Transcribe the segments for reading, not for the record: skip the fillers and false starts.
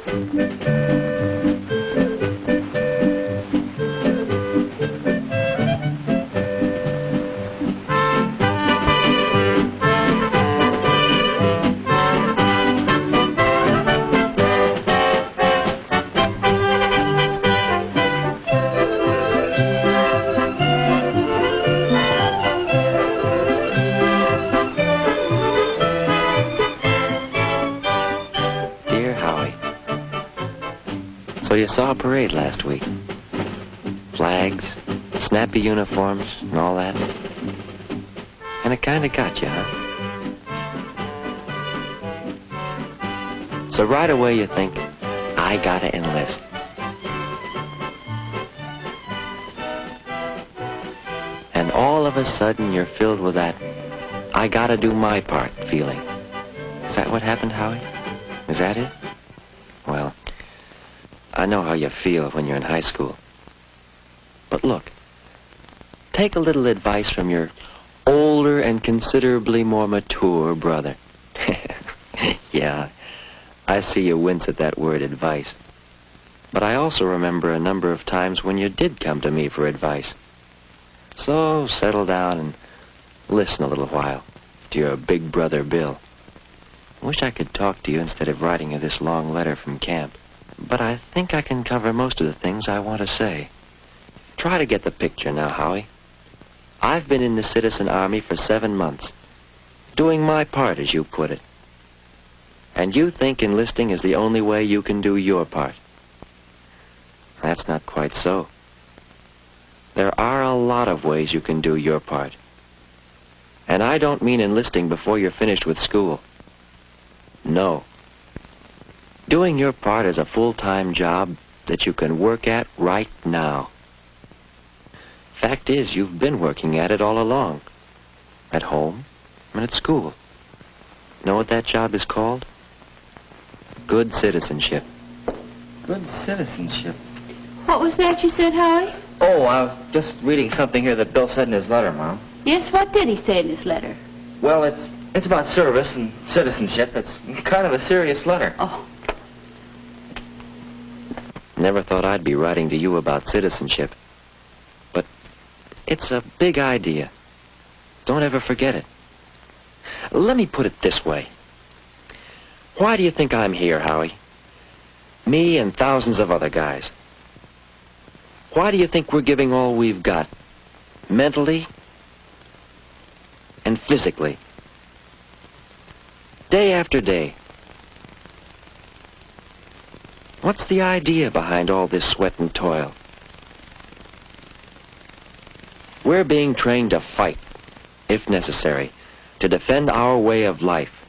So you saw a parade last week. Flags, snappy uniforms, and all that. And it kind of got you, huh? So right away you think, I gotta enlist. And all of a sudden you're filled with that, I gotta do my part feeling. Is that what happened, Howie? Is that it? Well, I know how you feel when you're in high school. But look, take a little advice from your older and considerably more mature brother. Yeah, I see you wince at that word advice. But I also remember a number of times when you did come to me for advice. So settle down and listen a little while to your big brother Bill. I wish I could talk to you instead of writing you this long letter from camp. But I think I can cover most of the things I want to say. Try to get the picture now, Howie. I've been in the Citizen Army for 7 months, doing my part, as you put it. And you think enlisting is the only way you can do your part. That's not quite so. There are a lot of ways you can do your part. And I don't mean enlisting before you're finished with school. No. Doing your part is a full-time job that you can work at right now. Fact is, you've been working at it all along. At home and at school. Know what that job is called? Good citizenship. Good citizenship? What was that you said, Howie? Oh, I was just reading something here that Bill said in his letter, Mom. Yes, what did he say in his letter? Well, it's about service and citizenship. It's kind of a serious letter. Oh. Never thought I'd be writing to you about citizenship. But it's a big idea. Don't ever forget it. Let me put it this way. Why do you think I'm here, Howie? Me and thousands of other guys. Why do you think we're giving all we've got? Mentally and physically. Day after day. What's the idea behind all this sweat and toil? We're being trained to fight, if necessary, to defend our way of life.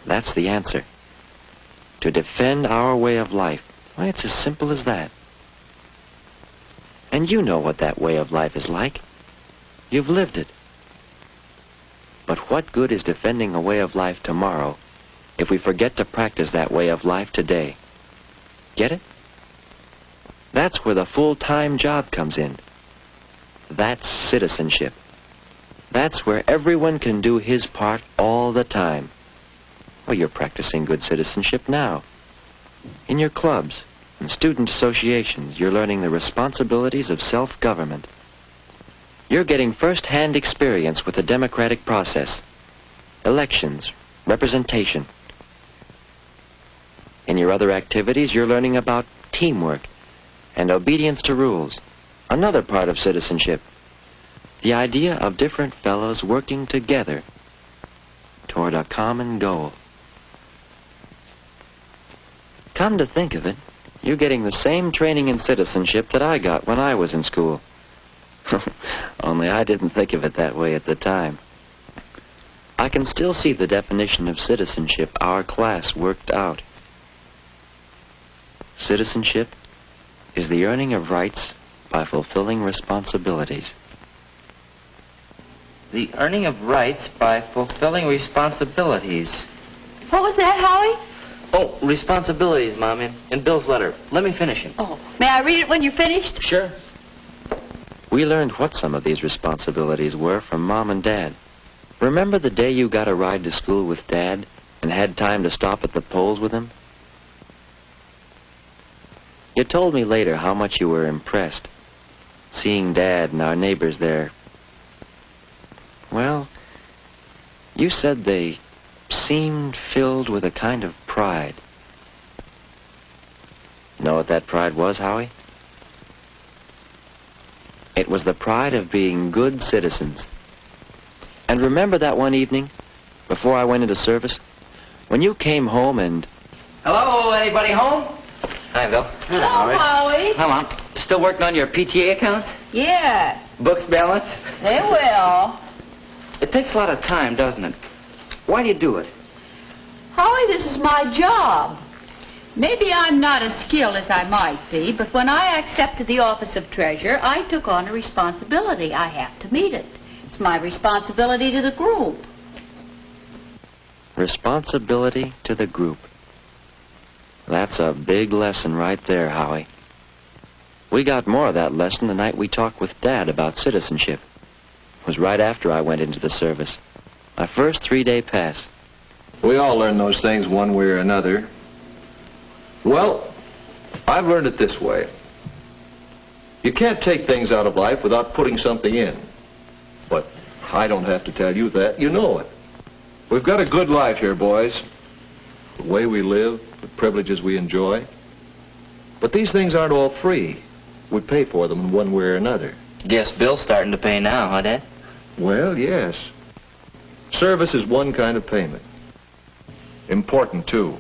That's the answer. To defend our way of life. Well, it's as simple as that. And you know what that way of life is like. You've lived it. But what good is defending a way of life tomorrow if we forget to practice that way of life today? Get it? That's where the full-time job comes in. That's citizenship. That's where everyone can do his part all the time. Well, you're practicing good citizenship now. In your clubs and student associations, you're learning the responsibilities of self-government. You're getting first-hand experience with the democratic process. Elections, representation. In your other activities, you're learning about teamwork and obedience to rules. Another part of citizenship. The idea of different fellows working together toward a common goal. Come to think of it, you're getting the same training in citizenship that I got when I was in school. Only I didn't think of it that way at the time. I can still see the definition of citizenship our class worked out. Citizenship is the earning of rights by fulfilling responsibilities. The earning of rights by fulfilling responsibilities. What was that, Howie? Oh, responsibilities, Mom, in Bill's letter. Let me finish it. Oh, may I read it when you're finished? Sure. We learned what some of these responsibilities were from Mom and Dad. Remember the day you got a ride to school with Dad and had time to stop at the polls with him? You told me later how much you were impressed, seeing Dad and our neighbors there. Well, you said they seemed filled with a kind of pride. Know what that pride was, Howie? It was the pride of being good citizens. And remember that one evening, before I went into service, when you came home and... Hello, anybody home? Hi, Bill. Hello, Howie. Come on. Still working on your PTA accounts? Yes, Books balance? they will. It takes a lot of time, doesn't it? Why do you do it? Howie, this is my job. Maybe I'm not as skilled as I might be, but when I accepted the office of treasurer, I took on a responsibility. I have to meet it. It's my responsibility to the group. Responsibility to the group. That's a big lesson right there, Howie. We got more of that lesson the night we talked with Dad about citizenship. It was right after I went into the service. My first 3-day pass. We all learn those things one way or another. Well, I've learned it this way. You can't take things out of life without putting something in. But I don't have to tell you that. You know it. We've got a good life here, boys. The way we live, the privileges we enjoy. But these things aren't all free. We pay for them in one way or another. Guess Bill's starting to pay now, huh, Dad? Well, yes. Service is one kind of payment. Important, too.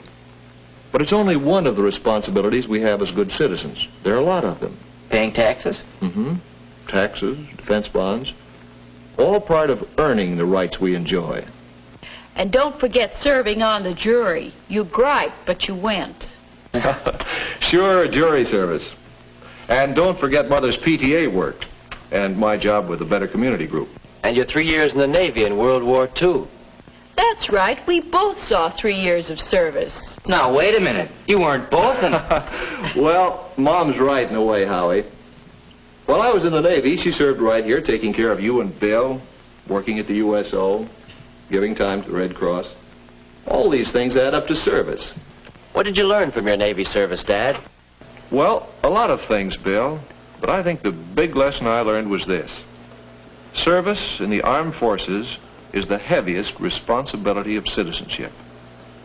But it's only one of the responsibilities we have as good citizens. There are a lot of them. Paying taxes? Mm-hmm. Taxes, defense bonds, all part of earning the rights we enjoy. And don't forget serving on the jury. You griped, but you went. Sure, jury service. And don't forget Mother's PTA work and my job with the Better Community Group. And your 3 years in the Navy in World War II. That's right. We both saw 3 years of service. Now, wait a minute. You weren't both in... Well, Mom's right in a way, Howie. While I was in the Navy, she served right here, taking care of you and Bill, working at the USO, giving time to the Red Cross. All these things add up to service. What did you learn from your Navy service, Dad? Well, a lot of things, Bill. But I think the big lesson I learned was this. Service in the armed forces is the heaviest responsibility of citizenship.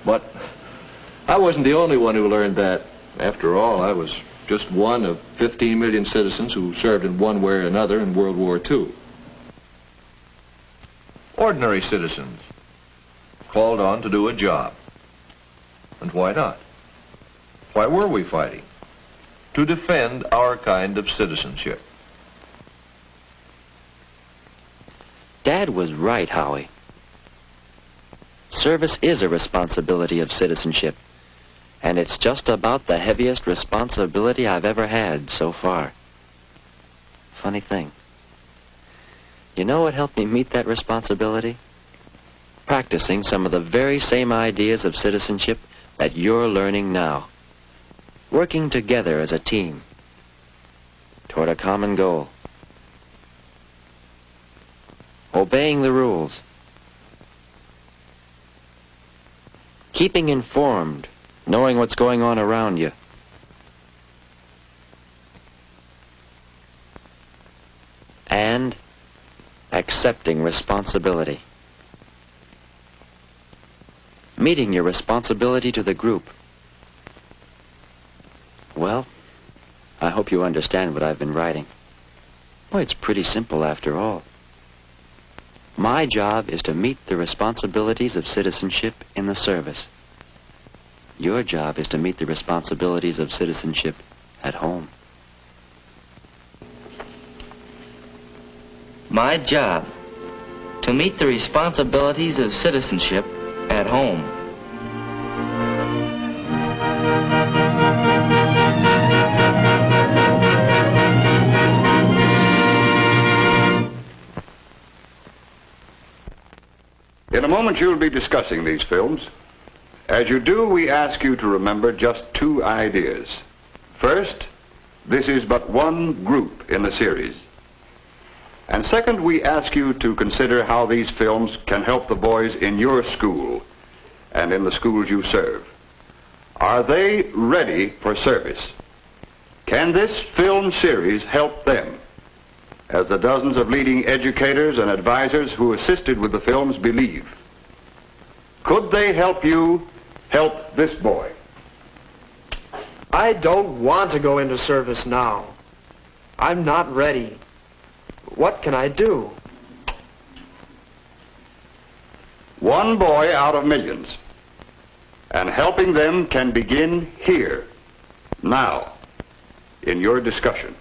But I wasn't the only one who learned that. After all, I was just one of 15 million citizens who served in one way or another in World War II. Ordinary citizens, called on to do a job. And why not? Why were we fighting? To defend our kind of citizenship. Dad was right, Howie. Service is a responsibility of citizenship, and it's just about the heaviest responsibility I've ever had so far. Funny thing. You know what helped me meet that responsibility? Practicing some of the very same ideas of citizenship that you're learning now. Working together as a team toward a common goal. Obeying the rules. Keeping informed, knowing what's going on around you. And accepting responsibility. Meeting your responsibility to the group. Well, I hope you understand what I've been writing. Well, it's pretty simple after all. My job is to meet the responsibilities of citizenship in the service. Your job is to meet the responsibilities of citizenship at home. My job, to meet the responsibilities of citizenship at home. In a moment, you'll be discussing these films. As you do, we ask you to remember just 2 ideas. First, this is but one group in the series. And second, we ask you to consider how these films can help the boys in your school and in the schools you serve. Are they ready for service? Can this film series help them, as the dozens of leading educators and advisors who assisted with the films believe? Could they help you help this boy? I don't want to go into service now. I'm not ready. What can I do? One boy out of millions. And helping them can begin here, now, in your discussion.